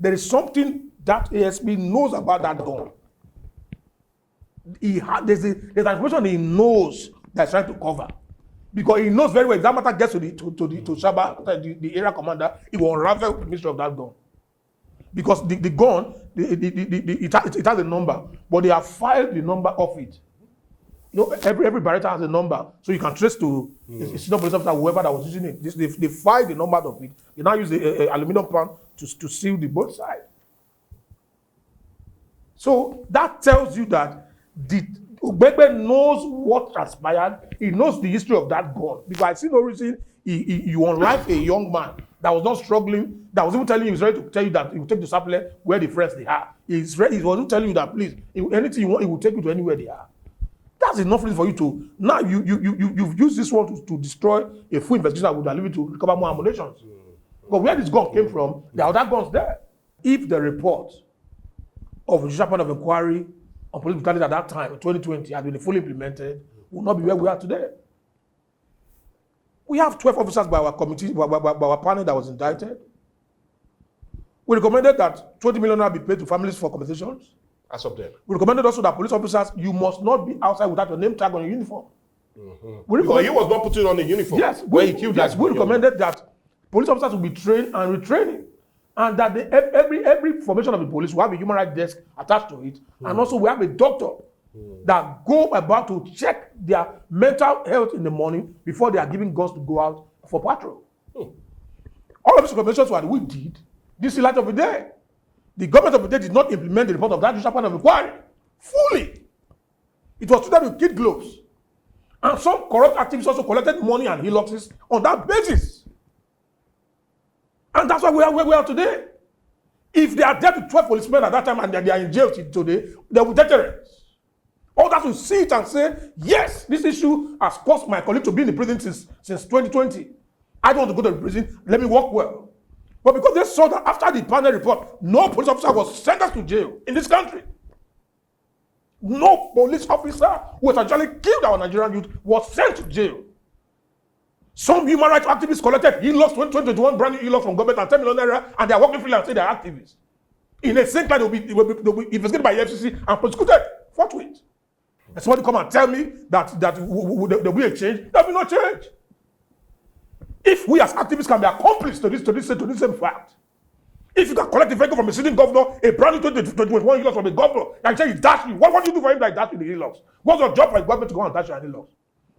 there is something that ASP knows about that gun. There's an information he knows that's trying to cover. Because he knows very well if that matter gets to Shaba, the area commander, he will unravel the mystery of that gun. Because the gun, it has a number, but they have filed the number of it. You know, every barretta has a number, so you can trace to a senior police officer, whoever that was using it. They filed the number of it. They now use the aluminum pan to seal the both sides. So that tells you that Ogbegbe knows what transpired. He knows the history of that gun. Because I see no reason you unlife a young man that was not struggling, that was even telling you he was ready to tell you that he will take the supplement where the friends they are. He wasn't telling you that, please, anything you want, he will take you to anywhere they are. That's enough reason for you to, now you've used this one to destroy a full investigation that would allow you to recover more ammunition. But where this gun came from, there are other guns there. If the report of the judicial point of inquiry on police brutality at that time, in 2020, had been fully implemented, we would not be where we are today. We have 12 officers by our committee, by our panel that was indicted. We recommended that 20 million be paid to families for compensations. As of then. We recommended also that police officers, you must not be outside without your name tag on your uniform. Because he was not putting on the uniform. Yes, when he killed we recommended that police officers will be trained and retraining. And that every formation of the police will have a human rights desk attached to it. And also we have a doctor that go about to check their mental health in the morning before they are giving guns to go out for patrol. All of these recommendations were we did. This is light of the day. The government of the day did not implement the report of that judicial point of inquiry fully. It was treated with kid gloves. And some corrupt activists also collected money and Hiloxes on that basis. And that's why we are where we are today. If they are dead to 12 policemen at that time and they are in jail today, they will deterrence. Others will see it and say, yes, this issue has caused my colleague to be in the prison since 2020. I don't want to go to the prison. Let me work well. But because they saw that after the panel report, no police officer was sentenced to jail in this country. No police officer who has actually killed our Nigerian youth was sent to jail. Some human rights activists collected e-logs, 2021 brand new e-logs from government and 10 million naira, and they are working freely and say they are activists. In a same time, they'll be investigated by the FCC and prosecuted forthwith. And somebody come and tell me that there will be a change. There will be no change. If we as activists can be accomplices to this same fact, if you can collect a vehicle from a sitting governor, a brand new 2021 e-logs from a governor, and say he dashed you, what do you do for him that he dashed you the e-logs? What's your job for a government to go and dash you an e-logs?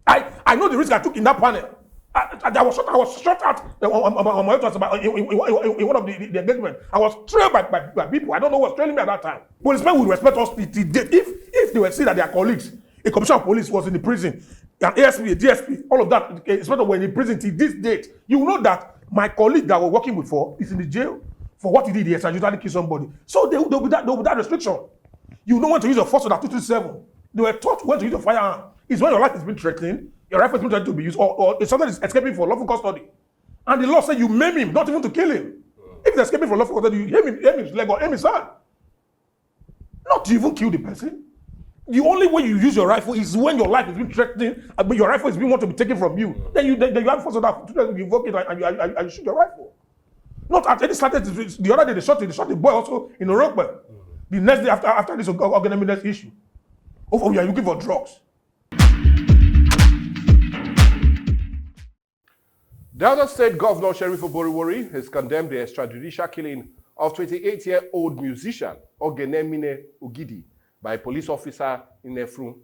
I know the risk I took in that panel. I was shot at on my in one of the engagement. I was trailed by people. I don't know who was trailing me at that time. Policemen would respect us if they were seeing that their colleagues, a commissioner of police was in the prison, an ASP, a DSP, all of that, especially when in prison till this date, you know that my colleague that we're working with is in the jail for what he did. He extrajudicially killed somebody. So there will be that restriction. You know when to use your force with that 237. They were taught when to use your firearm. It's when your life has been threatened. Your rifle is not trying to be used, or if somebody is escaping for lawful custody. And the law said you maim him, not even to kill him. If he's escaping for lawful custody, you aim his leg or aim his hand. Not to even kill the person. The only way you use your rifle is when your life is being threatened, but your rifle is being wanted to be taken from you. Then you have force of that, you invoke it and you shoot your rifle. Not at any strategy. The other day they shot the boy also in Orope. The next day after this Oghenemine issue. Oh, you are looking for drugs. Delta State Governor Sheriff Oboriwori has condemned the extrajudicial killing of 28-year-old musician Oghenemine Ogidi by a police officer in Efrun.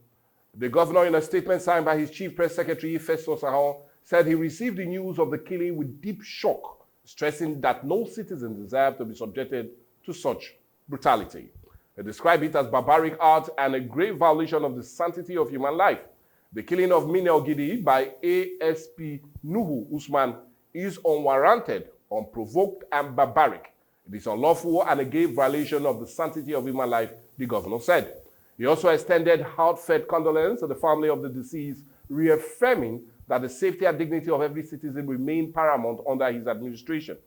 The governor, in a statement signed by his chief press secretary, Festus Ahon, said he received the news of the killing with deep shock, stressing that no citizen deserved to be subjected to such brutality. He described it as barbaric art and a grave violation of the sanctity of human life. The killing of Mine Ogidi by ASP Nuhu Usman is unwarranted, unprovoked, and barbaric. It is unlawful and a grave violation of the sanctity of human life, the governor said. He also extended heartfelt condolence to the family of the deceased, reaffirming that the safety and dignity of every citizen remain paramount under his administration.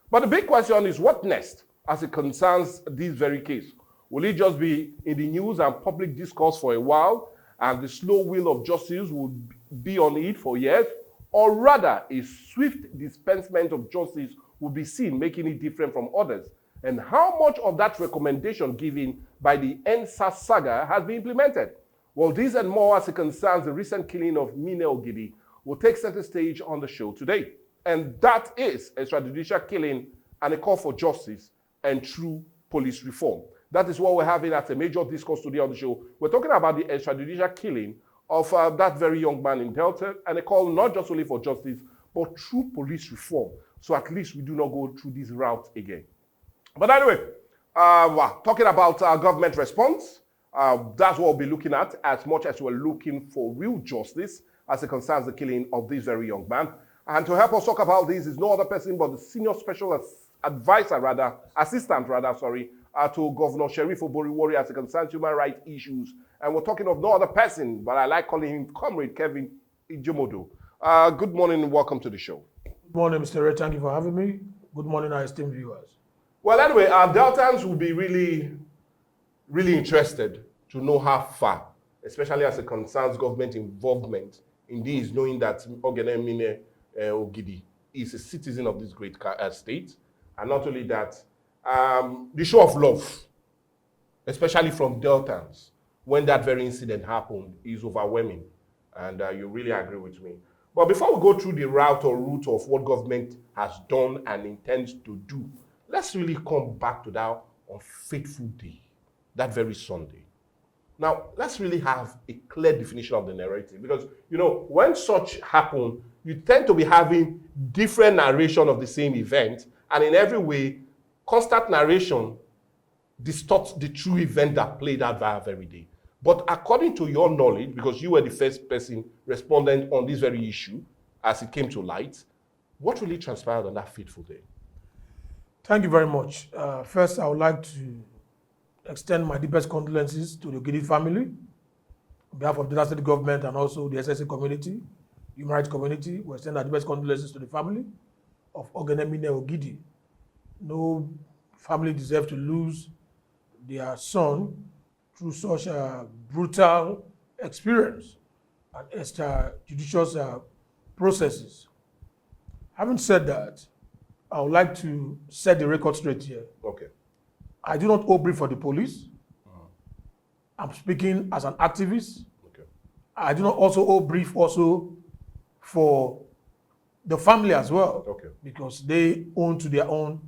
But the big question is what next as it concerns this very case? Will it just be in the news and public discourse for a while, and the slow wheel of justice will be on it for years, or rather a swift dispensement of justice will be seen, making it different from others? And how much of that recommendation given by the NSAS saga has been implemented? Well, these and more as it concerns the recent killing of Mine Ogidi will take center stage on the show today. And that is extrajudicial killing and a call for justice and true police reform. That is what we're having as a major discourse today on the show. We're talking about the extrajudicial killing of that very young man in Delta, and a call not just only for justice, but true police reform. So at least we do not go through this route again. But anyway, talking about government response, that's what we'll be looking at as much as we're looking for real justice as it concerns the killing of this very young man. And to help us talk about this is no other person but the senior special assistant to Governor Sheriff Oboriwori as it concerns human rights issues. And we're talking of no other person, but I like calling him Comrade Kelvin Ejumudu. Good morning and welcome to the show. Good morning, Mr. Ray. Thank you for having me. Good morning, our esteemed viewers. Well, anyway, our Deltans will be really interested to know how far, especially as it concerns government involvement in this, knowing that Oghenemine Ogidi is a citizen of this great state. And not only that, the show of love, especially from Deltans, when that very incident happened, is overwhelming. And you really agree with me. But before we go through the route of what government has done and intends to do, let's really come back to that unfaithful day, that very Sunday. Now, let's really have a clear definition of the narrative because, when such happen, you tend to be having different narration of the same event, and in every way, constant narration distorts the true event that played out that very day. But according to your knowledge, because you were the first person respondent on this very issue as it came to light, what really transpired on that fateful day? Thank you very much. First, I would like to extend my deepest condolences to the Ogidi family on behalf of the state government and also the SSA community, human rights community. We extend our deepest condolences to the family of Oghenemine Ogidi. No family deserves to lose their son through such a brutal experience and extrajudicial processes. Having said that, I would like to set the record straight here. Okay. I do not owe brief for the police. I'm speaking as an activist. Okay. I do not also owe brief also for the family as well. Okay. Because they own to their own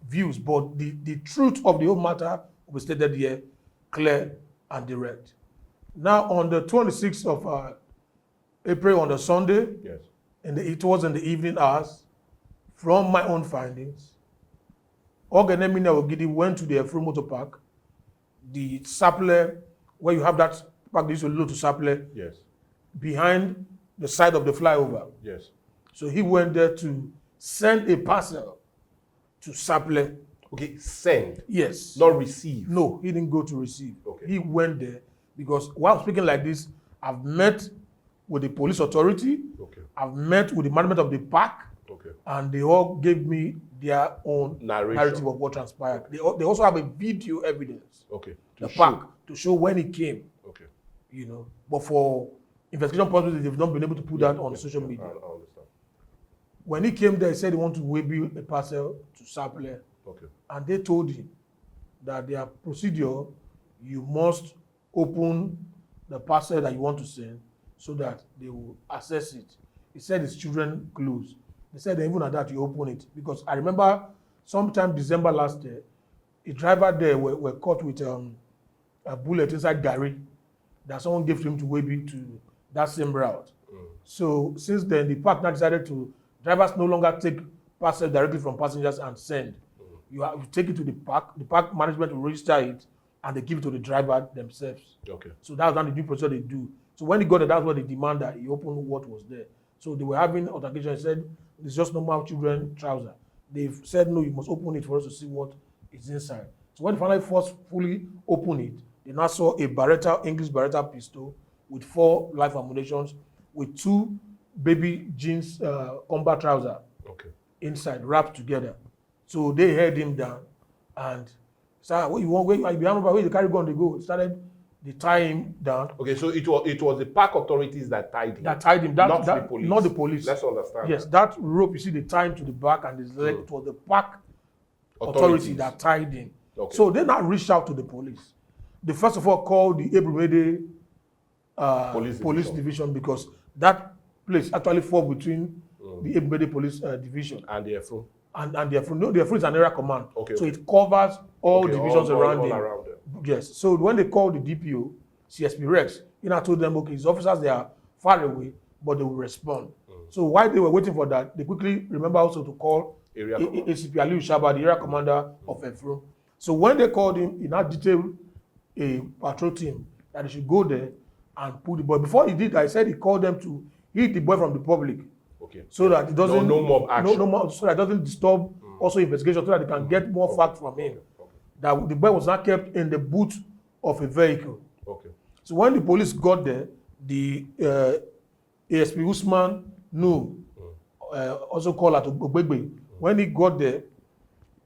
views. But the truth of the whole matter will be stated here, clear and direct. Now, on the 26th of April, on the Sunday, yes, it was in the evening hours, from my own findings, Oghenemine Ogidi went to the Efru Motor Park, the Sapele, where you have that park they used to load to Sapele, yes, behind the side of the flyover. yes. So he went there to send a parcel to Sapele. Okay, send. Yes. Not receive. No, he didn't go to receive. Okay. He went there because while speaking like this, I've met with the police authority. Okay. I've met with the management of the park. Okay. And they all gave me their own narrative of what transpired. They also have a video evidence. Okay. The park to show when he came. Okay. But for investigation purposes, they've not been able to put that on social media. I understand. When he came there, he said he wanted to waybill a parcel to Sapele. Okay. And they told him that their procedure, you must open the parcel that you want to send so that they will access it. He said his children close. They said even at that you open it. Because I remember sometime December last year, a driver there were caught with a bullet inside Gary that someone gave to him to waybill to that same route. So since then, the park now decided drivers no longer take parcel directly from passengers and send. You take it to the park management will register it, and they give it to the driver themselves. Okay. So that's not the new procedure they do. So when he got there, that's what they demand, that he opened what was there. So they were having altercation. He said, it's just normal children trouser. They've said, no, you must open it for us to see what is inside. So when they finally forcefully opened it, they now saw a English Beretta pistol with 4 live ammunitions with 2 baby jeans combat trousers inside, wrapped together. So they held him down and said, what you want? Where you carry gun, they go. They tie him down. Okay, so it was the park authorities that tied him. That tied him. Not the police. Not the police. Let's understand. Yes, that rope, you see, they tie him to the back and his leg. It was the park authority that tied him. Okay. So they now reached out to the police. They first of all called the Ebrumede police division because that place actually falls between the Ebrumede police division and the Efru. And the Efru. No, the Efru is an area command. Okay. So it covers all divisions around him. Around them. Yes. So when they called the DPO, CSP Rex, he now told them, okay, his officers, they are far away, but they will respond. So while they were waiting for that, they quickly remember also to call ACP Aliu Shaba, the area commander of Efru. So when they called him, he now detailed a patrol team that they should go there and pull the boy. Before he did that, he said he called them to hid the boy from the public. Okay. So that it doesn't no mob action. No more, so that it doesn't disturb also investigation, so that they can get more facts from him. That the boy was not kept in the boot of a vehicle. Okay. So when the police got there, the ASP Usman knew, also called at Ogbegbe. When he got there,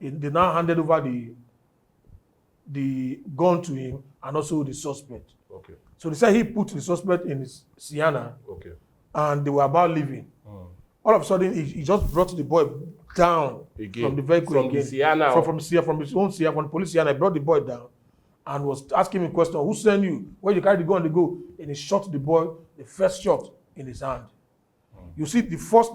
they now handed over the gun to him and also the suspect. Okay. So they said he put the suspect in his Sienna. Okay. And they were about leaving. All of a sudden, he just brought the boy down again, from the vehicle from again. The Sienna. From his own Sienna, from the police Sienna. He brought the boy down and was asking him a question. Who sent you? Where you carry the gun? They go. And he shot the boy, the first shot in his hand. You see the first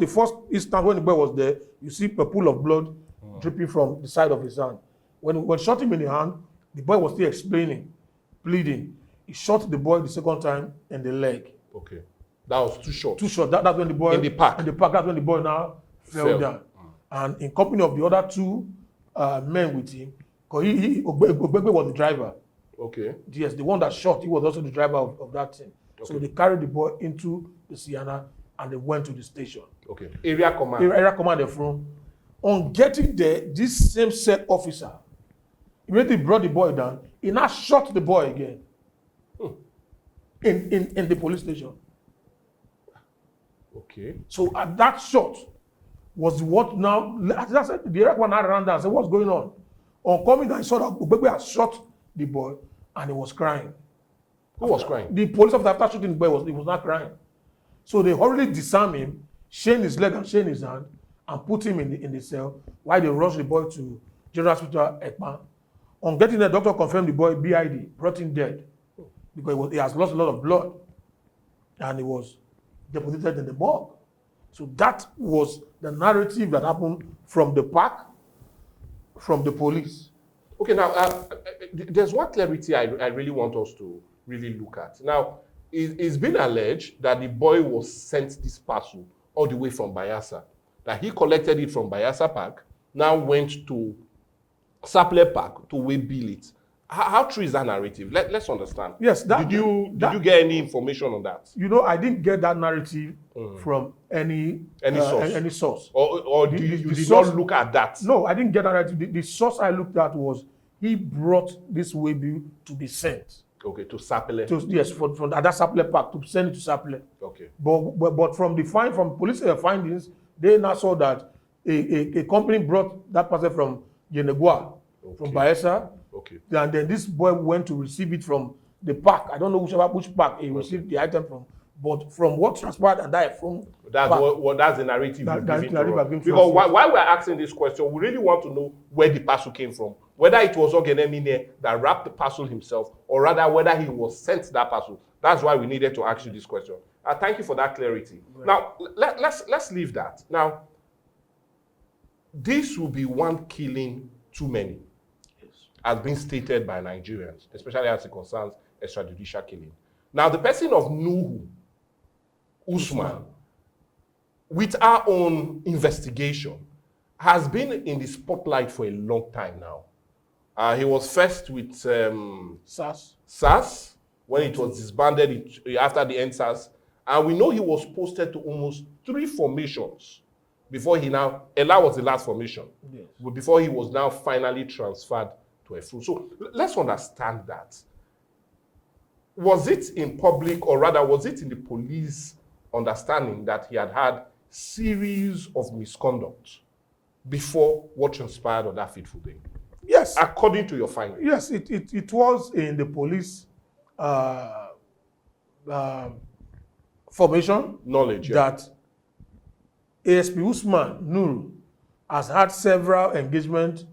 instant when the boy was there, you see a pool of blood dripping from the side of his hand. When shot him in the hand, the boy was still explaining, pleading. He shot the boy the second time in the leg. Okay. That was too short. Too short. That's when the boy in the park. That's when the boy now fell down. And in company of the other two men with him, because Ogbegbe was the driver. Okay. Yes, the one that shot, he was also the driver of that thing. Okay. So they carried the boy into the Sienna and they went to the station. Okay. Area command. Area command from. On getting there, this same set officer immediately brought the boy down. He now shot the boy again. In the police station. Okay. So at that shot was what now, as I said, the area commander ran down and said, what's going on? On coming down, he saw that Ogbegbe had shot the boy and he was crying. Who was crying? The police officer, after shooting the boy, he was not crying. So they hurriedly disarmed him, chained his leg and chained his hand, and put him in the cell while they rushed the boy to General Hospital Ekpan. On getting there, the doctor confirmed the boy BID, brought him dead, because he has lost a lot of blood and he was deposited in the morgue. So that was the narrative that happened from the park, from the police. Okay, now, there's one clarity I really want us to really look at. Now, it's been alleged that the boy was sent this parcel all the way from Bayelsa, that he collected it from Bayelsa Park, now went to Sapele Park to bill it. How true is that narrative? Let's understand. Yes. Did you get any information on that? You know, I didn't get that narrative from any source. Or you did not look at that? No, I didn't get that narrative. The source I looked at was he brought this waybill to be sent. Okay, to Sapele. Yes, from that Sapele Park to send it to Sapele. Okay. But from police findings, they now saw that a company brought that parcel from Yenegua, from Bayelsa. Okay. And then this boy went to receive it from the park. I don't know which park he received the item from. But from what transpired and that from that's the narrative you've given to us. Because why we're asking this question, we really want to know where the parcel came from. Whether it was Oghenemine that wrapped the parcel himself, or rather whether he was sent that parcel. That's why we needed to ask you this question. Thank you for that clarity. Right. Now, let's leave that. Now, this will be one killing too many, has been stated by Nigerians, especially as it concerns extrajudicial killing. Now, the person of Nuhu Usman, with our own investigation, has been in the spotlight for a long time now. He was first with SAS when it was disbanded after the NSAS, and we know he was posted to almost 3 formations before Ella was the last formation, yes, before he was now finally transferred to a full. So let's understand that. Was it in public, or rather was it in the police understanding that he had series of misconduct before what transpired on that fateful day? Yes. According to your findings? Yes, it was in the police formation knowledge, that ASP Usman Nuru has had several engagements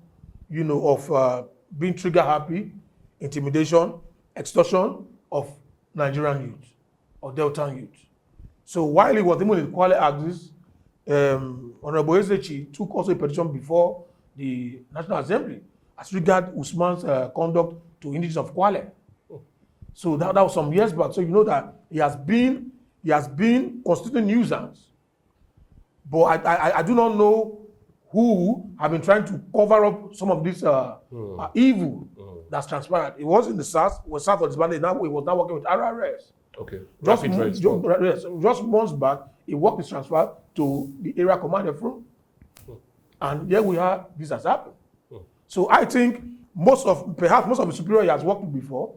of being trigger happy, intimidation, extortion of Nigerian youth or Delta youth. So while he was even in Kwale axis, Honorable Ezechi took also a petition before the National Assembly as regard Usman's conduct to indigenous of Kwale. So that was some years back. So you know that he has been constituting nuisance. But I do not know who have been trying to cover up some of this evil that's transpired. It was in the South, was South of this band. Now he was now working with RRS. Okay. Just months back, he worked his transfer to the area commander from. And here we are, this has happened. So I think perhaps most of the superior he has worked with before,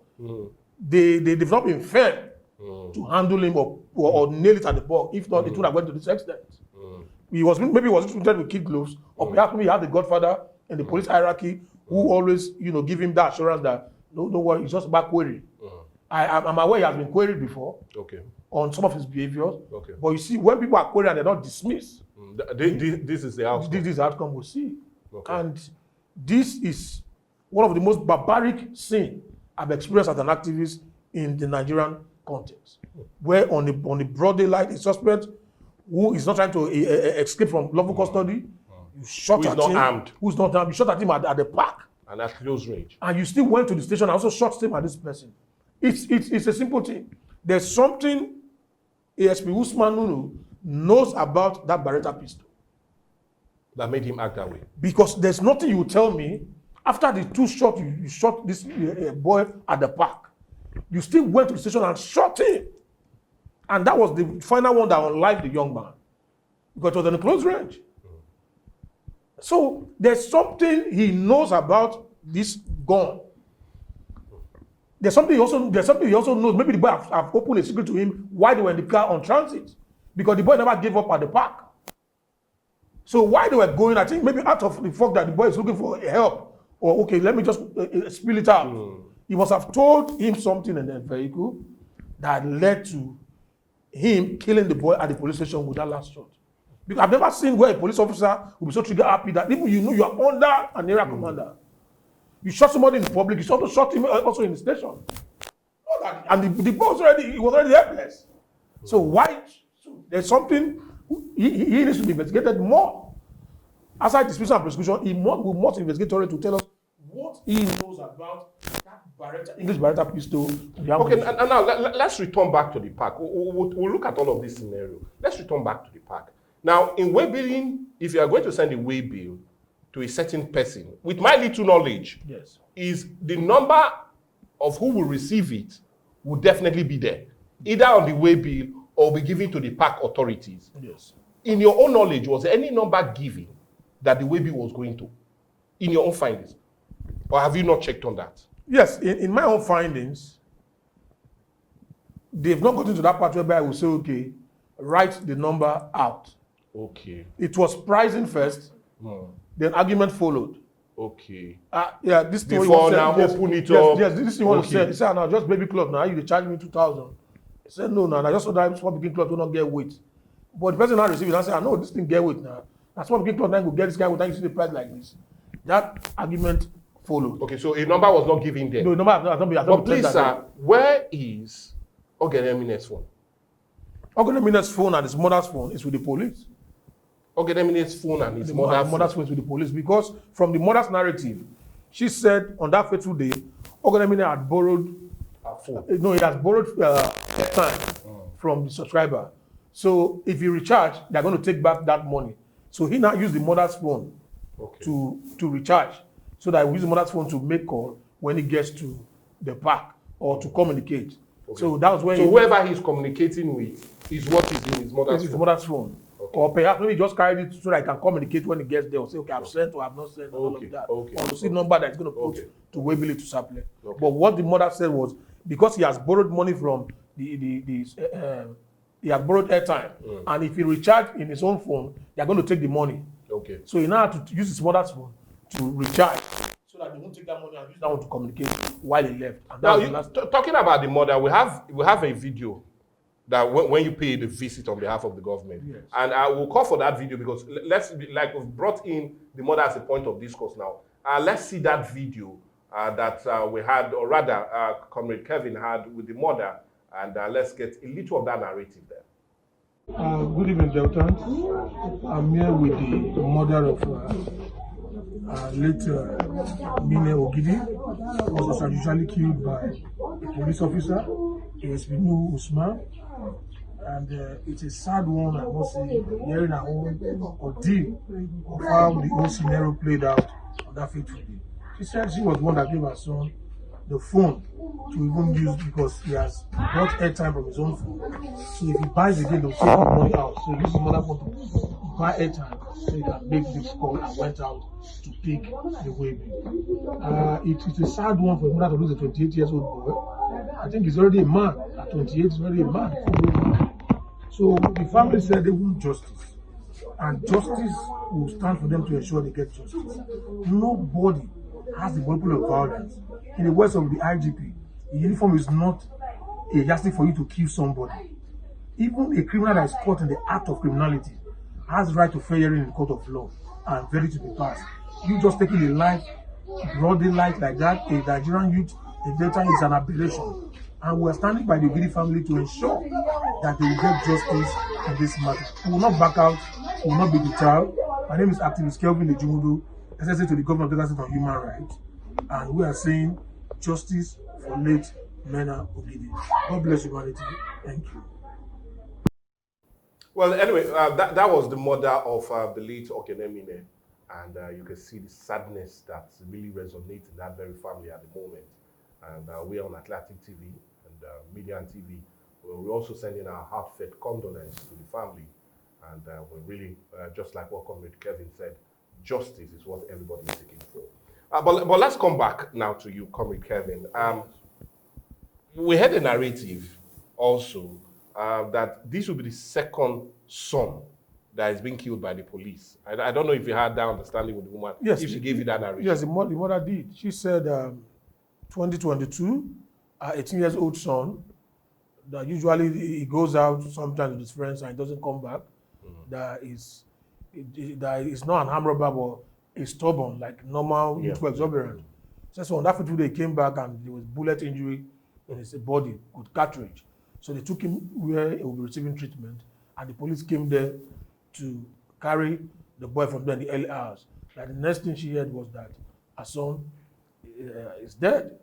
they've not been fair to handle him or nail it at the ball. If not, it would have went to this extent. Maybe he was treated with kid gloves, or perhaps maybe he had the godfather in the police hierarchy who always, give him that assurance that no worry, it's just about query. I'm aware he has been queried before on some of his behaviors. But you see, when people are queried and they're not dismissed, this is the outcome. This is the outcome we'll see. And this is one of the most barbaric scenes I've experienced as an activist in the Nigerian context, where on the broad daylight, a suspect who is not trying to escape from lawful custody, you shot at him. Who's not armed? You shot at him at the park. And at close range. And you still went to the station and also shot him at this person. It's a simple thing. There's something ASP Usman knows about that Beretta pistol. That made him act that way. Because there's nothing you will tell me, after the two shots you shot this boy at the park, you still went to the station and shot him. And that was the final one that unlived the young man. Because it was in a close range. So there's something he knows about this gun. There's something he also knows. Maybe the boy have opened a secret to him while they were in the car on transit. Because the boy never gave up at the park. So while they were going, I think maybe out of the fact that the boy is looking for help, or okay, let me just spill it out. He must have told him something in the vehicle that led to him killing the boy at the police station with that last shot. Because I've never seen where a police officer will be so trigger happy that even you are under an area commander. You shot somebody in the public, you also shot him also in the station. And the boy was already helpless. So why? There's something he needs to be investigated more. Aside dismissal and prosecution, we must investigate to tell us what he knows about that English Beretta pistol. Okay, and now let's return back to the park. We'll look at all of this scenario. Let's return back to the park. Now, in waybilling, if you are going to send a waybill to a certain person, with my little knowledge, yes, is the number of who will receive it will definitely be there, either on the waybill or be given to the park authorities. Yes. In your own knowledge, was there any number given that the waybill was going to, in your own findings? Or have you not checked on that? Yes, in my own findings, they've not gotten to that part where I will say, okay, write the number out. Okay. It was pricing first, then argument followed. Okay. Yeah, this thing before now, open it up. Yes, this thing was said. He said, now just baby cloth now, you charge me 2,000. He said, no, I just saw that small bikini cloth will not get weight. But the person now received it and said, no, this thing get weight now. That small bikini cloth now will get this guy with, and you see the price like this. That argument followed. Okay, so a number was not given there. No, the number has not been. But please, sir, where is Oghenemine's phone? Oghenemine's phone and his mother's phone is with the police. Oghenemine's phone and his mother's phone is with the police, because from the mother's narrative, she said on that fateful day, Oghenemine had borrowed her phone. No, he has borrowed time from the subscriber. So if he recharge, they're going to take back that money. So he now used the mother's phone to recharge, so that he will use the mother's phone to make call when he gets to the park or to communicate. Okay. So that was when. So whoever he's communicating with is what is in his mother's phone. Okay. Or perhaps maybe just carry it so that I can communicate when he gets there, or say, okay, I've sent or I've not sent, or all of that. Or to see number that's going to put to Webily to supply. Okay. But what the mother said was, because he has borrowed money from he has borrowed airtime, and if he recharge in his own phone, they are going to take the money. Okay. So he now had to use his mother's phone to recharge, so that they won't take that money and use that one to communicate while he left. And now, talking about the mother, we have a video that when you pay the visit on behalf of the government. Yes. And I will call for that video because we've brought in the mother as a point of discourse now. Let's see that video that we had, or rather, Comrade Kelvin had with the mother, and let's get a little of that narrative there. Good evening, Deltans. I'm here with the mother of late Mine Ogidi, who was extrajudicially killed by a police officer, ASP Usman. And it's a sad one, I must say, hearing our own ordeal of how the whole scenario played out on that fateful day. She said she was the one that gave her son the phone to even use because he has bought airtime from his own phone. So if he buys again, they'll take the money out. So he used his mother phone to buy airtime so he can make this call and went out to pick the baby. It's a sad one for a mother to lose a 28-year-old boy. I think he's already a man. At 28, he's already a man. So the family said they want justice. And justice will stand for them to ensure they get justice. Nobody has the weapon of violence. In the words of the IGP, the uniform is not a yardstick for you to kill somebody. Even a criminal that is caught in the act of criminality has right to fair hearing in the court of law and verdict to be passed. You just taking a life, broad daylight like that, a Nigerian youth, a veteran is an aberration. And we are standing by the Ogidi family to ensure that they will get justice in this matter. We will not back out, we will not be deterred. My name is activist Kelvin Ejumudu, SSA to the Governor of Delta State on Human Rights. And we are saying justice for late Mena Ogidi. God bless humanity. Thank you. Well, anyway, that was the mother of the late Oghenemine. And you can see the sadness that really resonates in that very family at the moment. And we're on Atlantic TV and Media and TV. We're also sending our heartfelt condolences to the family. And we're really, just like what Comrade Kelvin said, justice is what everybody is seeking for. But let's come back now to you, Comrade Kelvin. We had a narrative also that this will be the second son that is being killed by the police. I don't know if you had that understanding with the woman, yes, if she gave you that narrative. Yes, the mother did. She said 2022, 18-year-old son, that usually he goes out sometimes with his friends and he doesn't come back. That is not an armed robber, but is stubborn, like normal youthful exuberant. So on that fateful day, he came back and there was bullet injury in his body with cartridge. So they took him where he will be receiving treatment, and the police came there to carry the boy from there in the early hours. Like the next thing she heard was that her son is dead.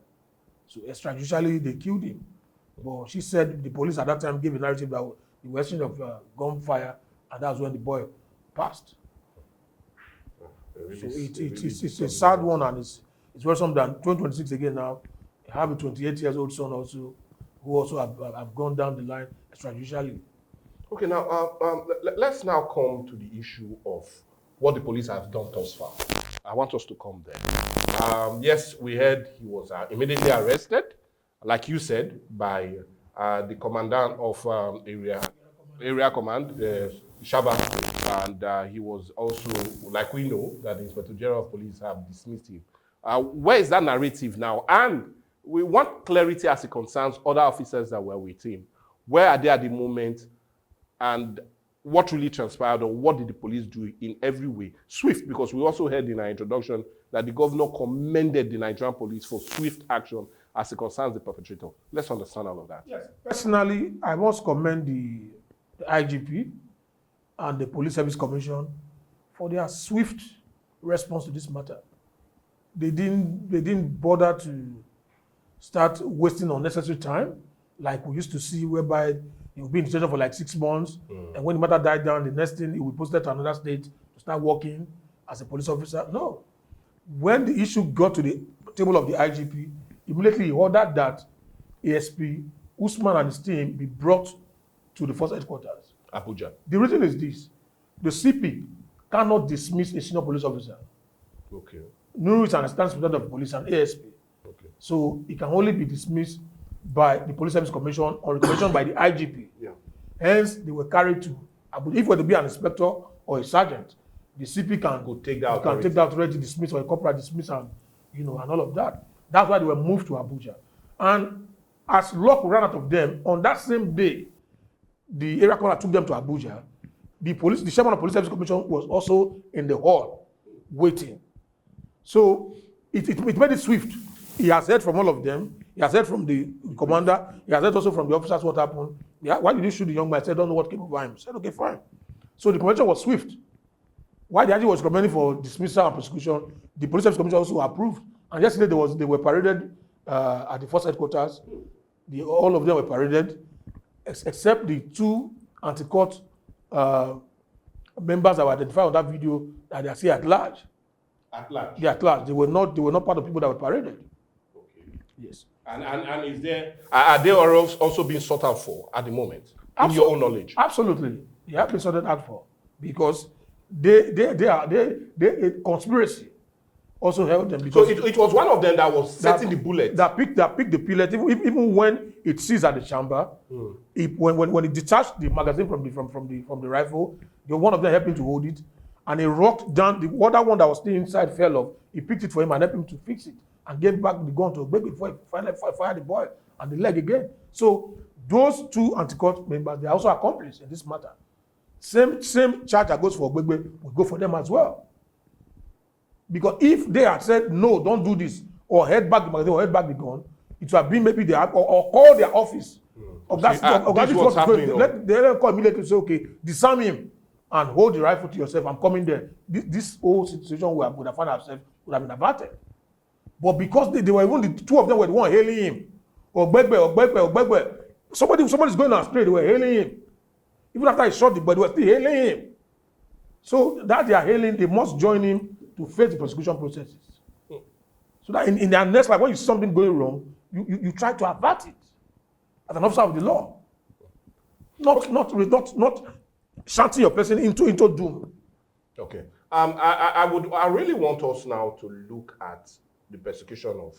So extrajudicially, they killed him. But she said the police at that time gave a narrative that the question of gunfire, and that's when the boy passed. So it's a sad one, and it's worrisome that 2026 again now, I have a 28-year-old son also, who also have gone down the line extrajudicially. Okay, now let's now come to the issue of what the police have done thus far. I want us to come there. Yes, we heard he was immediately arrested, like you said, by the commandant of area command, Shaba, and he was also, like we know, that the Inspector General of Police have dismissed him. Where is that narrative now? And we want clarity as it concerns other officers that were with him. Where are they at the moment? And what really transpired, or what did the police do in every way? Swift, because we also heard in our introduction that the governor commended the Nigerian police for swift action as it concerns the perpetrator. Let's understand all of that. Yes. Personally, I must commend the IGP and the Police Service Commission for their swift response to this matter. They didn't bother to start wasting unnecessary time, like we used to see, whereby he would be in detention for like 6 months, and when the matter died down, the next thing he would be posted to another state to start working as a police officer. No. When the issue got to the table of the IGP, immediately he ordered that ASP Usman and his team be brought to the force headquarters. Abuja. The reason is this: the CP cannot dismiss a senior police officer. Okay. Nuru is an assistant superintendent of police and ASP. Okay. So it can only be dismissed by the Police Service Commission or recommendation by the IGP. Yeah. Hence, they were carried to Abuja. If it were to be an inspector or a sergeant, the CP can take that authority, dismiss, or a corporal dismiss, and and all of that. That's why they were moved to Abuja. And as luck ran out of them, on that same day, the area commander took them to Abuja. The chairman of Police Service Commission was also in the hall waiting. So it made it swift. He has heard from all of them. He has heard from the commander. He has heard also from the officers what happened. Yeah, why did you shoot the young man? I said, don't know what came over him. I said, okay, fine. So the convention was swift. While the IG was recommending for dismissal and prosecution, the police service commission also approved. And yesterday they were paraded at the force headquarters. All of them were paraded, except the two anti-court members that were identified on that video that they are still at large. At large? They are at large. They were not part of people that were paraded. Okay. Yes. And is there, are they also being sought out for at the moment, in your own knowledge? Absolutely. They have been sorted out for, because a conspiracy also held them. Because so it was one of them that was setting the bullet. That picked the pellet, even when it seized at the chamber. When it detached the magazine from the rifle, one of them helped him to hold it, and he rocked down. The other one that was still inside fell off. He picked it for him and helped him to fix it, and gave back the gun to Ogbegbe before he finally fired the boy and the leg again. So those two anti-court members, they are also accomplices in this matter. Same charge that goes for Ogbegbe will go for them as well. Because if they had said, no, don't do this, or head back the magazine, or head back the gun, it would have been maybe they have, or call their office. They call immediately to say, okay, disarm him and hold the rifle to yourself. I'm coming there. This whole situation we would have found ourselves would have been averted. But because they were even the two of them were the one hailing him. Ogbegbe. Somebody's going astray, they were hailing him. Even after he shot the body, they were still hailing him. So that they are hailing, they must join him to face the prosecution processes. So that in their next life, when you see something going wrong, you try to avert it as an officer of the law. Not shunting your person into doom. Okay. I really want us now to look at the persecution of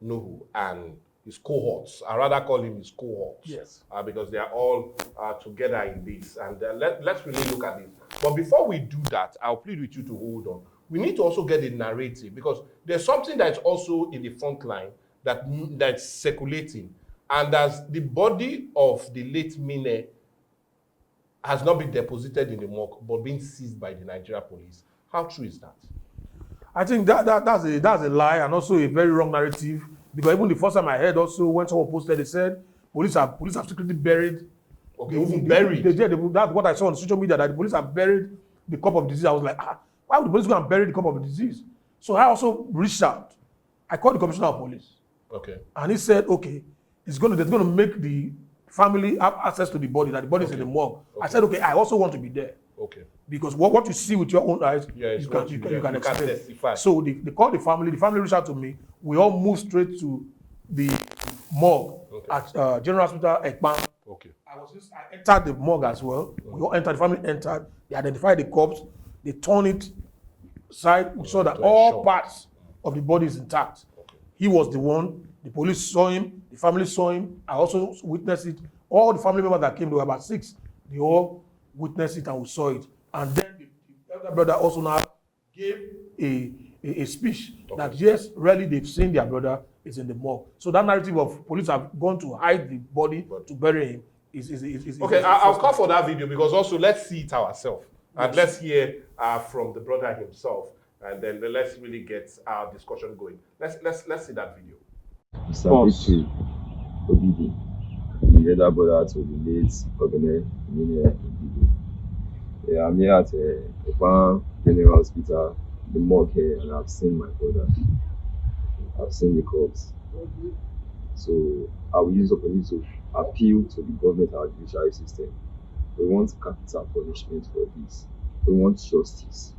Nuhu and his cohorts. I rather call him his cohorts. Yes. Because they are all together in this. And let's really look at it. But before we do that, I'll plead with you to hold on. We need to also get a narrative, because there's something that's also in the front line that's circulating. And as the body of the late Mine has not been deposited in the morgue, but been seized by the Nigeria police. How true is that? I think that's a lie, and also a very wrong narrative. Because even the first time I heard also, when someone posted, they said police have secretly buried. Okay, even buried. That's what I saw on social media, that the police have buried the cup of disease. I was like, why would the police go and bury the cup of disease? So I also reached out. I called the commissioner of police. Okay. And he said, okay, they're going to make the family have access to the body, that the body is in the morgue. Okay. I said, okay, I also want to be there. Okay. Because what you see with your own eyes, you can testify. So they called the family reached out to me. We all moved straight to the morgue at General Hospital Ekpan. Okay. I entered the morgue as well. We all entered, the family entered, they identified the corpse, they turned it side, we saw that all parts of the body is intact. Okay. He was the one, the police saw him, the family saw him, I also witnessed it. All the family members that came, there were about 6, they all witnessed it and we saw it. And then the elder brother also now gave a speech that yes, really they've seen their brother is in the morgue. So that narrative of police have gone to hide the body to bury him is okay. I'll call for that video, because also let's see it ourselves. And let's hear from the brother himself, and then let's really get our discussion going. Let's see that video. Mr. Victory Ogidi, the elder brother to the late Oghenemine Ejumudu. Yeah, I'm here at Ekpan General Hospital, the morgue here, and I've seen my brother. I've seen the corpse. So I will use the opportunity to appeal to the government and our judiciary system. We want capital punishment for this. We want justice.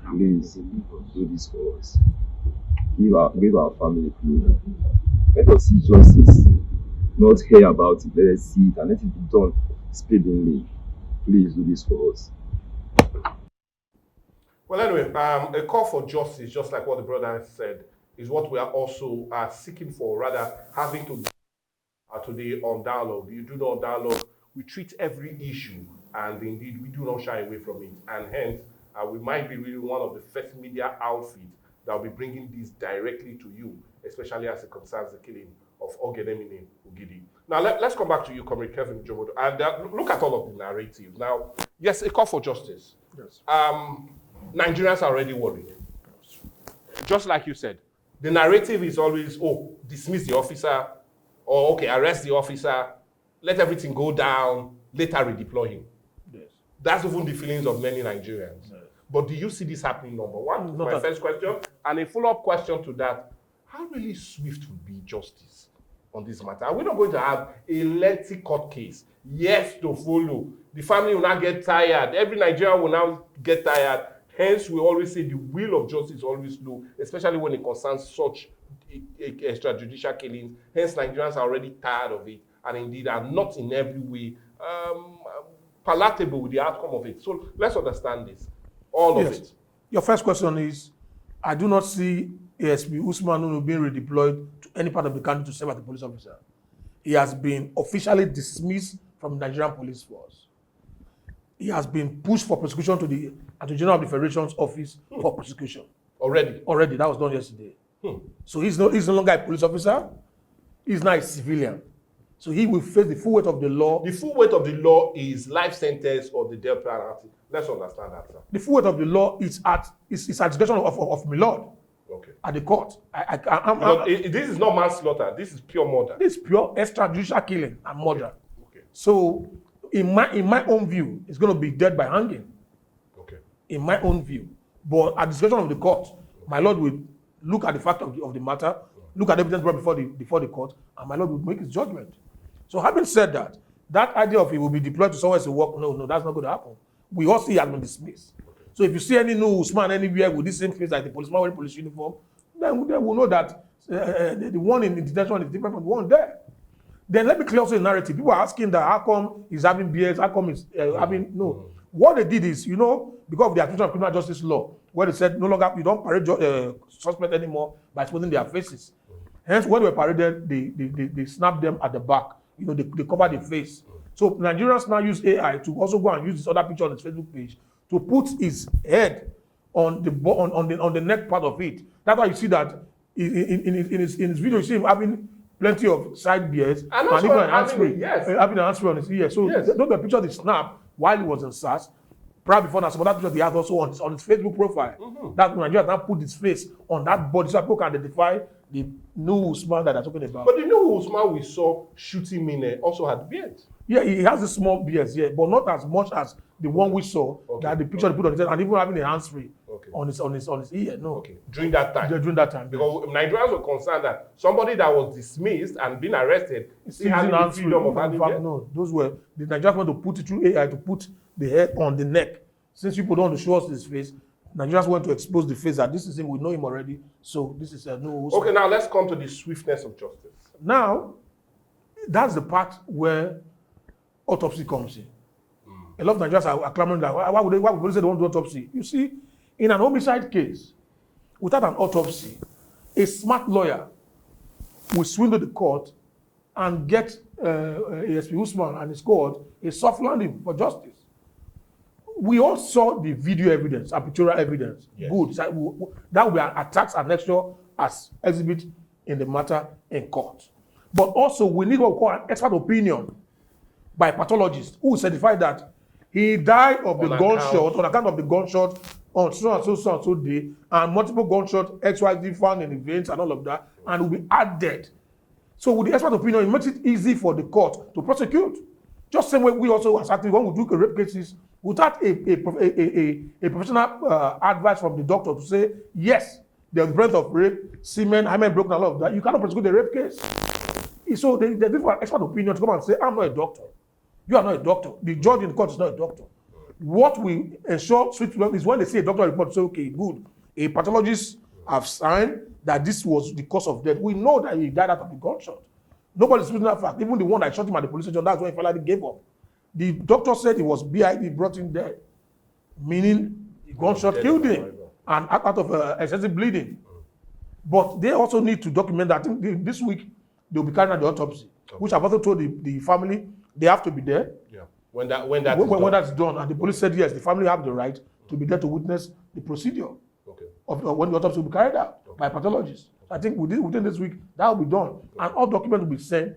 Please do this for us. Give our family closure. Let us see justice, not hear about it. Let us see it and let it be done speedily. Please do this for us. Well, anyway, a call for justice, just like what the brother said, is what we are also seeking for, rather having to today on Dialogue. You do know on Dialogue, we treat every issue, and indeed we do not shy away from it, and hence we might be really one of the first media outfits that will be bringing this directly to you, especially as it concerns the killing of Oghenemine Ugidi. Now let's come back to you, Comrade Kelvin Ejumudu, and look at all of the narratives. Now, yes, a call for justice. Yes. Nigerians are already worried. just like you said, the narrative is always, oh, dismiss the officer, or okay, arrest the officer, let everything go down, later redeploy him. Yes. That's even the feelings of many Nigerians. Yes. But do you see this happening, number one? Not My at- first question. And a follow-up question to that, how really swift will be justice on this matter? Are we not going to have a lengthy court case? Yes, to follow. The family will not get tired. Every Nigerian will now get tired. Hence, we always say the will of justice is always low, especially when it concerns such extrajudicial killings. Hence, Nigerians are already tired of it, and indeed are not in every way palatable with the outcome of it. So let's understand this, all of it. Your first question is, I do not see ASP Usman Nunu being redeployed to any part of the country to serve as a police officer. He has been officially dismissed from the Nigerian Police Force. He has been pushed for prosecution to the Attorney General of the Federation's office for prosecution. Already, that was done yesterday. So he's no longer a police officer. He's now a civilian. So he will face the full weight of the law. The full weight of the law is life sentence or the death penalty. Let's understand that, sir. The full weight of the law is at discretion of my lord. Okay. At the court. This is not manslaughter. This is pure murder. This is pure extrajudicial killing and murder. Okay. So, in my own view, it's going to be dead by hanging. Okay. In my own view. But at discretion of the court, my lord will look at the fact of the matter, look at evidence brought before the court, and my lord will make his judgment. So, having said that, that idea of he will be deployed to somewhere to work, no, that's not going to happen. We all see he has been dismissed. So if you see any new Usman anywhere with this same face like the policeman wearing police uniform, then we'll know that the one in the detention is different from the one there. Then let me clear also the narrative. People are asking that how come he's having beards, how come he's having, no. What they did is, because of the application of criminal justice law, where they said no longer, you don't parade suspect anymore by exposing their faces. Hence, when they were paraded, they snapped them at the back. They covered the face. So Nigerians now use AI to also go and use this other picture on his Facebook page to put his head on the neck part of it. That's why you see that in his video, you see him having plenty of side beards and even an handspray. Yes. Having an handspray on his ear. So yes. Those were pictures he snapped while he was in SARS. Probably before that, some other pictures he has also on his Facebook profile. Mm-hmm. That Nigeria now put his face on that body so people can identify the new Usman that they're talking about. But the new Usman we saw shooting Mine also had beard. Yeah, he has a small beard, yeah, but not as much as the one we saw, that the picture they put on his head, and even having a handspray on his ear. No. Okay. During that time. Yeah, during that time. Because Nigerians were concerned that somebody that was dismissed and being arrested still having the freedom of having beard. No, those were the Nigerians want to put it through AI to put the head on the neck. Since people don't want to show us his face, Nigerians want to expose the face that this is him. We know him already, so this is a no. Okay, now let's come to the swiftness of justice. Now, that's the part where autopsy comes in. A lot of Nigerians are clamoring that why would police say they won't do autopsy? You see, in an homicide case, without an autopsy, a smart lawyer will swing to the court and get ASP Usman and his court a soft landing for justice. We all saw the video evidence, pictorial evidence. Yes. Good. That will be attached and extra as exhibit in the matter in court. But also, we need what we call an expert opinion by pathologists who certify that he died of the gunshot, on account of the gunshot on so and so day, and multiple gunshot XYZ found in the veins and all of that, and will be added. So with the expert opinion, it makes it easy for the court to prosecute. Just same way we also as active when we do rape cases, without a professional advice from the doctor to say, yes, there's breath of rape, semen, hymen broken, and all of that, you cannot prosecute the rape case. So they give an expert opinion to come and say, I'm not a doctor. You are not a doctor. The judge in the court is not a doctor. What we ensure is when they say a doctor report, say, okay, good. A pathologist have signed that this was the cause of death. We know that he died out of the gunshot. Nobody is disputing that fact. Even the one that shot him at the police station, that's when he finally gave up. The doctor said it was BID brought him dead, meaning the gunshot killed him and out of excessive bleeding. But they also need to document that. I think this week they'll be carrying out the autopsy, which I've also told the family they have to be there. Yeah. When that's done, and the police said yes, the family have the right to be there to witness the procedure of when the autopsy will be carried out by pathologists. I think within this week that will be done, and all documents will be sent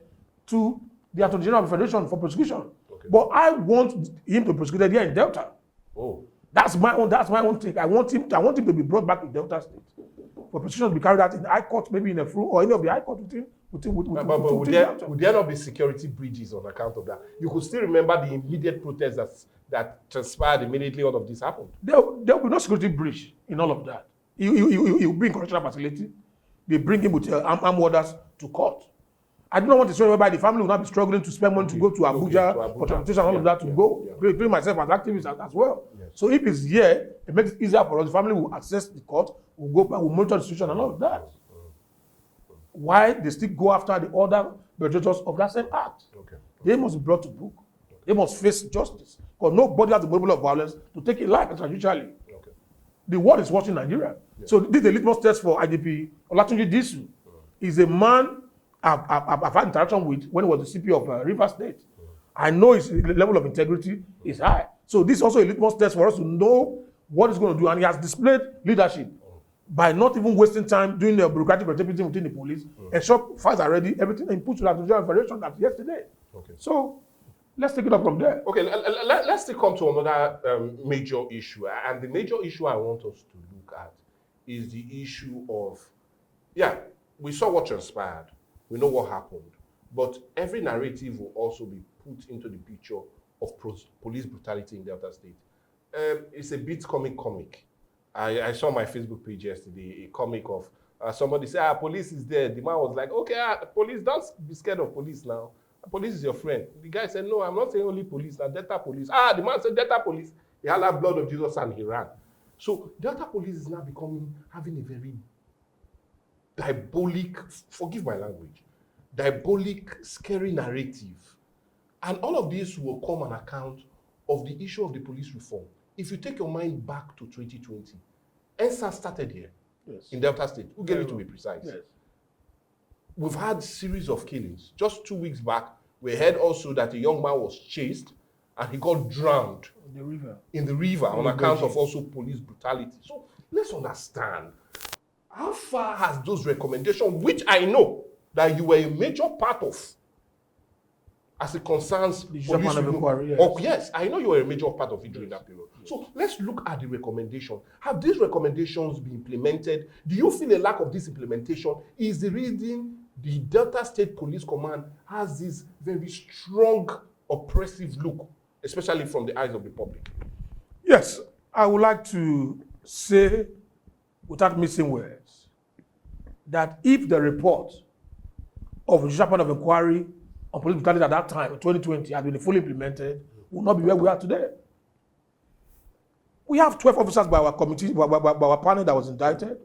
to the Attorney General of the Federation for prosecution. But I want him to prosecute here in Delta. Oh, that's my own take. I want him to be brought back to Delta State for prosecution to be carried out in the High Court, maybe in a fruit or any of the High Court within. But would there not be security breaches on account of that? You could still remember the immediate protests that transpired immediately all of this happened. There will be no security breach in all of that. He will be in correctional facility. They bring him with armed orders to court. I do not want to say whereby the family will not be struggling to spend money to go to Abuja for transportation and all of that to go. Bring myself as activist as well. Yes. So if it's here, it makes it easier for us. The family will access the court, will go back, will monitor the situation and all of that. Why they still go after the other perpetrators of that same act? Okay. They must be brought to book. They must face justice. Because nobody has the motive of violence to take a life extrajudicially. Okay. The world is watching Nigeria. Yeah. So this is the litmus test for IGP Olatunji Disu. Is a man I've had interaction with when he was the CP of Rivers State. I know his level of integrity is high. So this is also a litmus test for us to know what he's going to do. And he has displayed leadership by not even wasting time doing the bureaucratic activity within the police. Ensure files are ready, everything, and put to the judicial operation that yesterday. Okay. So let's take it up from there. Okay, let's still come to another major issue. And the major issue I want us to look at is the issue of, we saw what transpired. We know what happened. But every narrative will also be put into the picture of police brutality in Delta State. It's a bit comic. I saw my Facebook page yesterday, a comic of somebody say, police is there. The man was like, okay, police, don't be scared of police now. Police is your friend. The guy said, no, I'm not saying only police, now Delta police. The man said, Delta police. He had the blood of Jesus and he ran. So Delta police is now having a very diabolic, forgive my language, diabolic, scary narrative. And all of this will come on account of the issue of the police reform. If you take your mind back to 2020, NSAS started here in Delta State. Who gave it to be precise? Yes. We've had a series of killings. Just 2 weeks back, we heard also that a young man was chased and he got drowned in the river on account of also police brutality. So let's understand, how far has those recommendations, which I know that you were a major part of, as it concerns police inquiry, yes, I know you were a major part of it during that period. Yes. So let's look at the recommendation. Have these recommendations been implemented? Do you feel a lack of this implementation is the reason the Delta State Police Command has this very strong, oppressive look, especially from the eyes of the public? Yes, I would like to say, without missing words, that if the report of the Judicial Panel of Inquiry on police brutality at that time, in 2020, had been fully implemented, we would not be where we are today. We have 12 officers by our committee, by our panel that was indicted.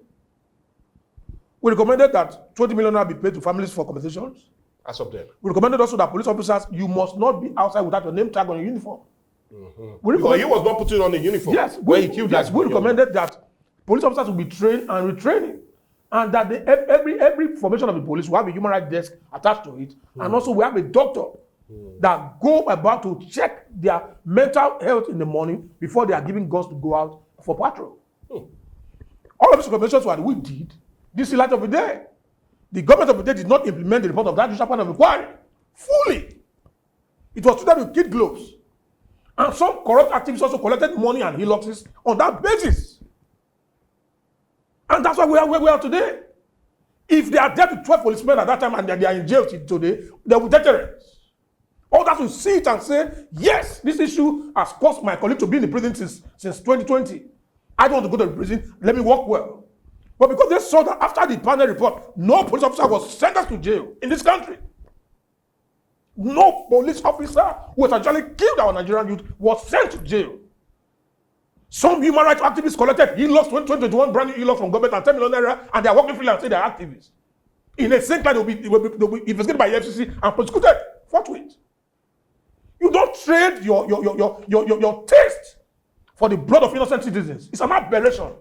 We recommended that 20 million be paid to families for compensations. As of then. We recommended also that police officers, you must not be outside without your name tag on your uniform. Because he was not putting on a uniform. Yes, we recommended that police officers will be trained and retraining. And that every formation of the police will have a human rights desk attached to it. And also we have a doctor that go about to check their mental health in the morning before they are given guns to go out for patrol. All of these recommendations were we did. This is light of the day. The government of the day did not implement the report of that Judicial Panel of Inquiry fully. It was treated with kid gloves. And some corrupt activists also collected money and hillocks on that basis. And that's why we are where we are today. If they are dead to 12 policemen at that time and they are in jail today, they will deterrence. Others will see it and say, yes, this issue has caused my colleague to be in the prison since 2020. I don't want to go to the prison. Let me work well. But because they saw that after the panel report, no police officer was sentenced to jail in this country. No police officer who has actually killed our Nigerian youth was sent to jail. Some human rights activists collected e-logs, 2021 brand new e-logs from government and 10 million naira, and they are working freelance and say they are activists. In the same time, they'll be investigated by the FCC and prosecuted forthwith. You don't trade your taste for the blood of innocent citizens. It's an aberration.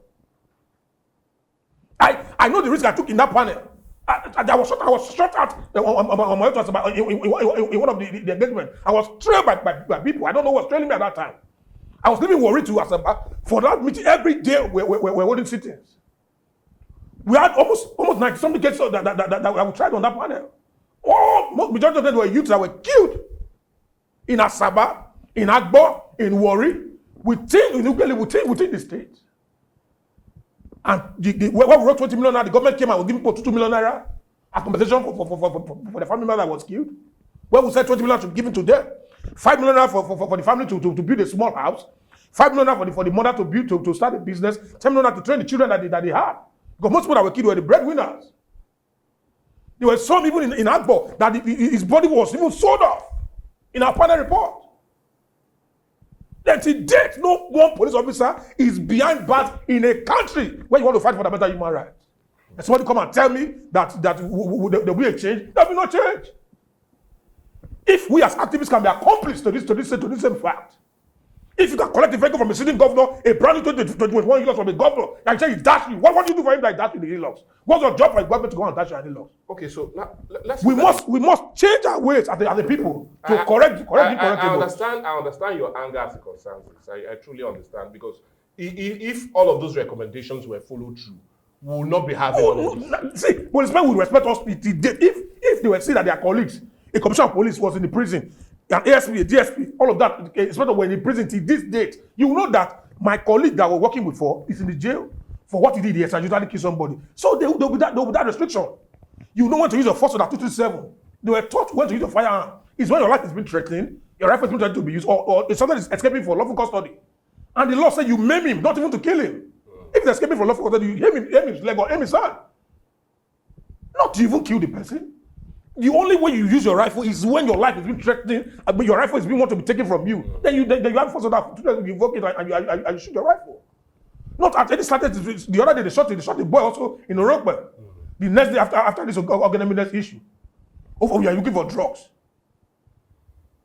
I know the risk I took in that panel. I was shot at on my in one of the engagement. I was trailed by people. I don't know what was trailing me at that time. I was living worried too for that meeting every day we're holding sittings. We had almost 90 something cases that I tried on that panel. Majority of them were youths that were killed in Asaba, in Agbo, in Warri, within the state. And when we wrote 20 million naira, the government came and will give people 2 million naira as compensation for the family member that was killed. When we said 20 million should be given to them, 5 million naira for the family to build a small house, 5 million naira for the mother to build to start a business, 10 million naira to train the children that they had. Because most people that were killed were the breadwinners. There were some even in Agbo that his body was even sold off in our panel report. Then to date, no one police officer is behind bars in a country where you want to fight for the better human rights. And somebody come and tell me that there will be a change. There will be no change. If we as activists can be accomplices to this same fact, if you can collect a vehicle from a sitting governor, a brand new 21 hilos from a governor, and say he dash you, what do you do for him that he dash you the hilos? What's your job for a government to go and dash you the hilos? Okay, so now let's. We must change our ways as the people to correct I understand your anger as it concerns this. I truly understand, because if all of those recommendations were followed through, we will not be having all of this. See, policemen will respect us. If they were saying that their colleagues, a commissioner of police was in the prison, an ASP, a DSP, all of that, especially when in prison till this date, you know that my colleague that we're working with is in the jail for what he did. He extrajudicially killed somebody. So there will be that restriction. You know when to use your force under 237. They were taught when to use your firearm. It's when your life has been threatened, your rifle has been threatened to be used, or if somebody is escaping for lawful custody. And the law said you maim him, not even to kill him. If he's escaping for lawful custody, you aim his leg or aim his hand. Not to even kill the person. The only way you use your rifle is when your life has been threatened, but your rifle is being want to be taken from you. Then you have force of that, you invoke it and you shoot your rifle. Not at any strategy. The other day they shot the boy also in Orope. The next day after this Oghenemine issue. Oh, you are looking for drugs.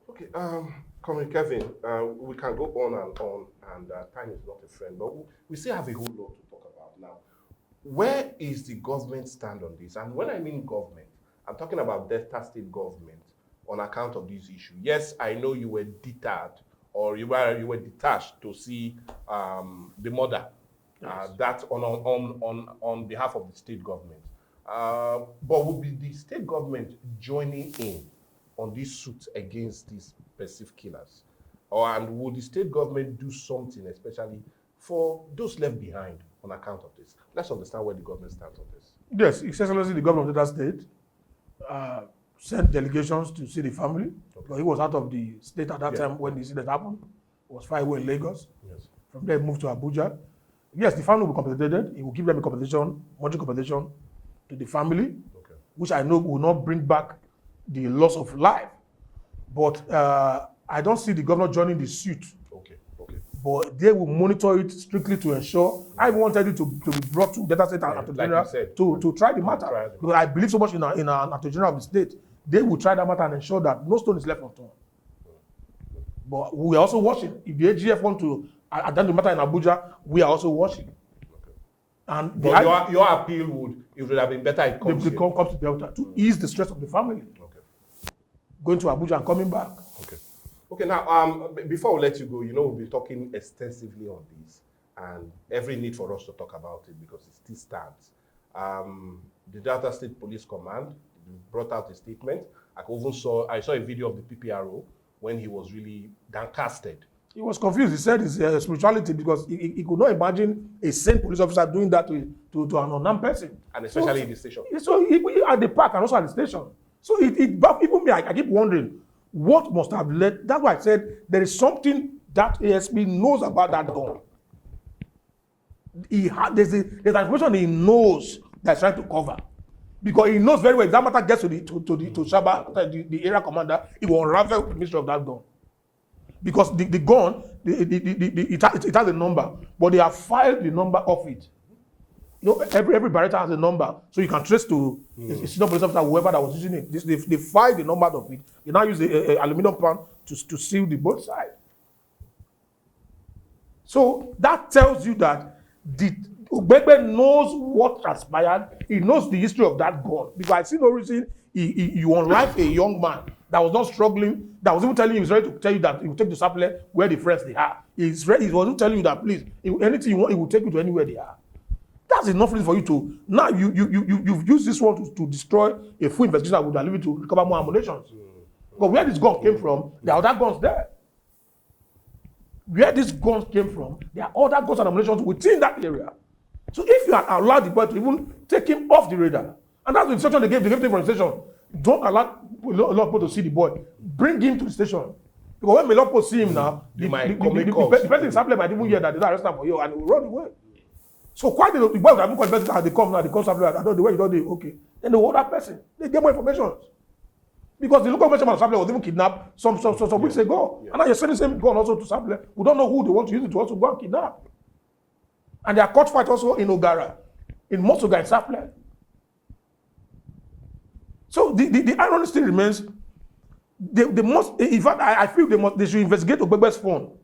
Okay, Comrade Kelvin, we can go on, and time is not a friend, but we still have a whole lot to talk about now. Where is the government stand on this? And when I mean government, I'm talking about Delta State government on account of this issue. Yes, I know you were deterred, or you were detached to see the murder, yes. That on behalf of the state government. But will be the state government joining in on this suit against these perceived killers? And will the state government do something, especially for those left behind on account of this? Let's understand where the government stands on this. Yes, Excellency, the governor of that state sent delegations to see the family. Okay. He was out of the state at that time when the incident happened. He was far away in Lagos. Yes. From there, he moved to Abuja. Yes, the family will be compensated. He will give them a compensation, monetary compensation to the family, okay, which I know will not bring back the loss of life. But I don't see the governor joining the suit. Okay. But they will monitor it strictly to ensure. I wanted it to be brought to Delta State and Attorney General to try the matter. Because I believe so much in an Attorney General of the state. They will try that matter and ensure that no stone is left unturned. But we are also watching. If the AGF want to attend the matter in Abuja, we are also watching. Okay. And your appeal would have been better. It comes to Delta to ease the stress of the family. Okay. Going to Abuja and coming back. Okay, now, before we let you go, we'll be talking extensively on this, and every need for us to talk about it because it still stands. The Delta State Police Command brought out a statement. I saw a video of the PPRO when he was really downcasted. He was confused. He said his spirituality, because he could not imagine a sane police officer doing that to an unarmed person. And especially in the station. So he at the park and also at the station. So even me, I keep wondering, what must have led? That's why I said there is something that ASP knows about that gun. There's information he knows that's trying to cover, because he knows very well if that matter gets to Shaba, the area commander, he will unravel the mystery of that gun. Because the gun, it has a number, but they have filed the number of it. Every barretta has a number, so you can trace to a senior police officer, whoever that was using it. They filed the number of it. They now use the aluminum pan to seal the both sides. So that tells you that Ogbegbe knows what transpired. He knows the history of that gun. Because I see no reason you unlife a young man that was not struggling, that was even telling you he was ready to tell you that he will take the sapling where the friends they are. He wasn't telling you that, please, anything you want, he will take you to anywhere they are. That's enough reason for you to, now you've used this one to destroy a full investigation that would allow you to recover more ammunition. But where this gun came from, there are other guns there. Where these guns came from, there are other guns and ammunition within that area. So if you allow the boy to even take him off the radar, and that's the instruction they gave him from the station, don't allow a lot of people to see the boy. Bring him to the station. Because when a lot of people see him now, the person in Saple might even hear that they don't arrest him for you and he will run away. So quite the boy would have been convinced how they come now, they come Saple, I don't the way you don't do okay. Then they hold that person. They get more information. Because the local government of Saple was even kidnapped some weeks ago. Yeah. And now you're sending the same gun also to Saple. We don't know who they want to use it to also go and kidnap. And there are court fights also in Ogara, in Mosoga and Saple. So the irony still remains. They must, in fact, I feel they should investigate Ogbebe's phone.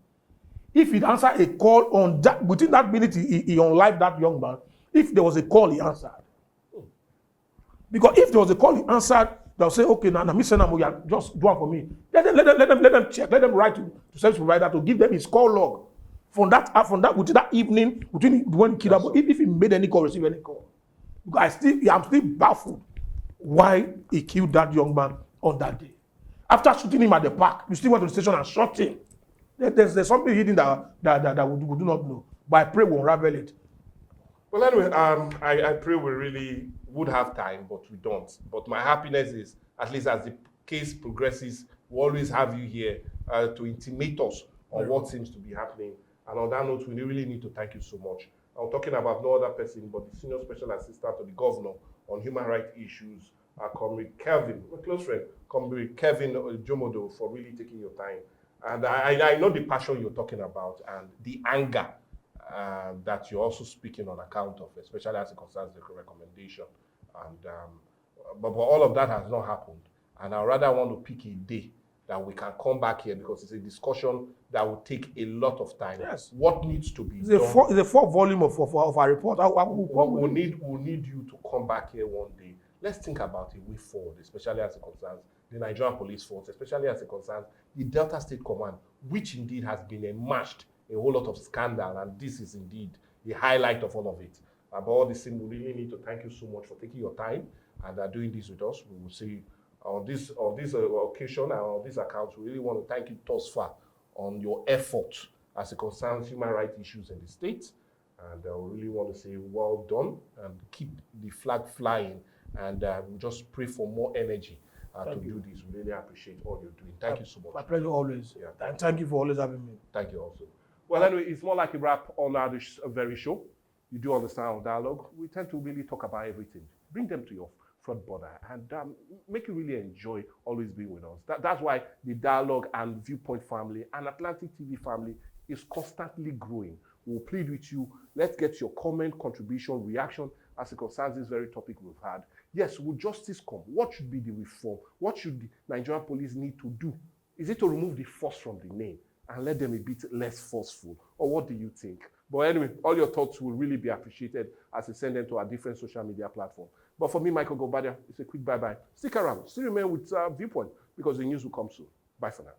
If he'd answer a call on that, within that minute he unlived that young man, if there was a call he answered. Because if there was a call he answered, they'll say, okay, now me send them, just do it for me. Let them check, let them write to service provider to give them his call log from that within that evening, between when he killed him, if he made any call, received any call. Because I'm still baffled why he killed that young man on that day. After shooting him at the park, you still went to the station and shot him. There's something hidden that we do not know. But I pray we'll unravel it. Well, anyway, I pray we really would have time, but we don't. But my happiness is, at least as the case progresses, we always have you here to intimate us on what seems to be happening. And on that note, we really need to thank you so much. I'm talking about no other person but the Senior Special Assistant to the Governor on Human Rights Issues, Comrade Kelvin, my close friend, Comrade Kelvin Ejumudu, for really taking your time. And I know the passion you're talking about and the anger that you're also speaking on account of, especially as it concerns the recommendation. And but all of that has not happened. And I rather want to pick a day that we can come back here because it's a discussion that will take a lot of time. Yes. What needs to be done? It's a fourth volume of our report. We'll need you to come back here one day. Let's think about a way forward, especially as it concerns the Nigerian police force, especially as it concerns the Delta State Command, which indeed has been enmeshed a whole lot of scandal, and this is indeed the highlight of all of it. But all the same, we really need to thank you so much for taking your time and doing this with us. We will see on this occasion and on this account. We really want to thank you thus far on your effort as it concerns human rights issues in the state. And we really want to say well done and keep the flag flying. And we just pray for more energy to do this. We really appreciate all you're doing. Thank you so much. My pleasure always. Yeah. And thank you for always having me. Thank you also. Well, anyway, it's more like a wrap on our very show. You do understand our dialogue. We tend to really talk about everything. Bring them to your front border and make you really enjoy always being with us. That's why the Dialogue and Viewpoint family and Atlantic TV family is constantly growing. We'll plead with you. Let's get your comment, contribution, reaction as it concerns this very topic we've had. Yes, will justice come? What should be the reform? What should the Nigerian police need to do? Is it to remove the force from the name and let them a bit less forceful? Or what do you think? But anyway, all your thoughts will really be appreciated as we send them to our different social media platforms. But for me, Michael Gobadia, it's a quick bye-bye. Stick around. Still remain with Viewpoint because the news will come soon. Bye for now.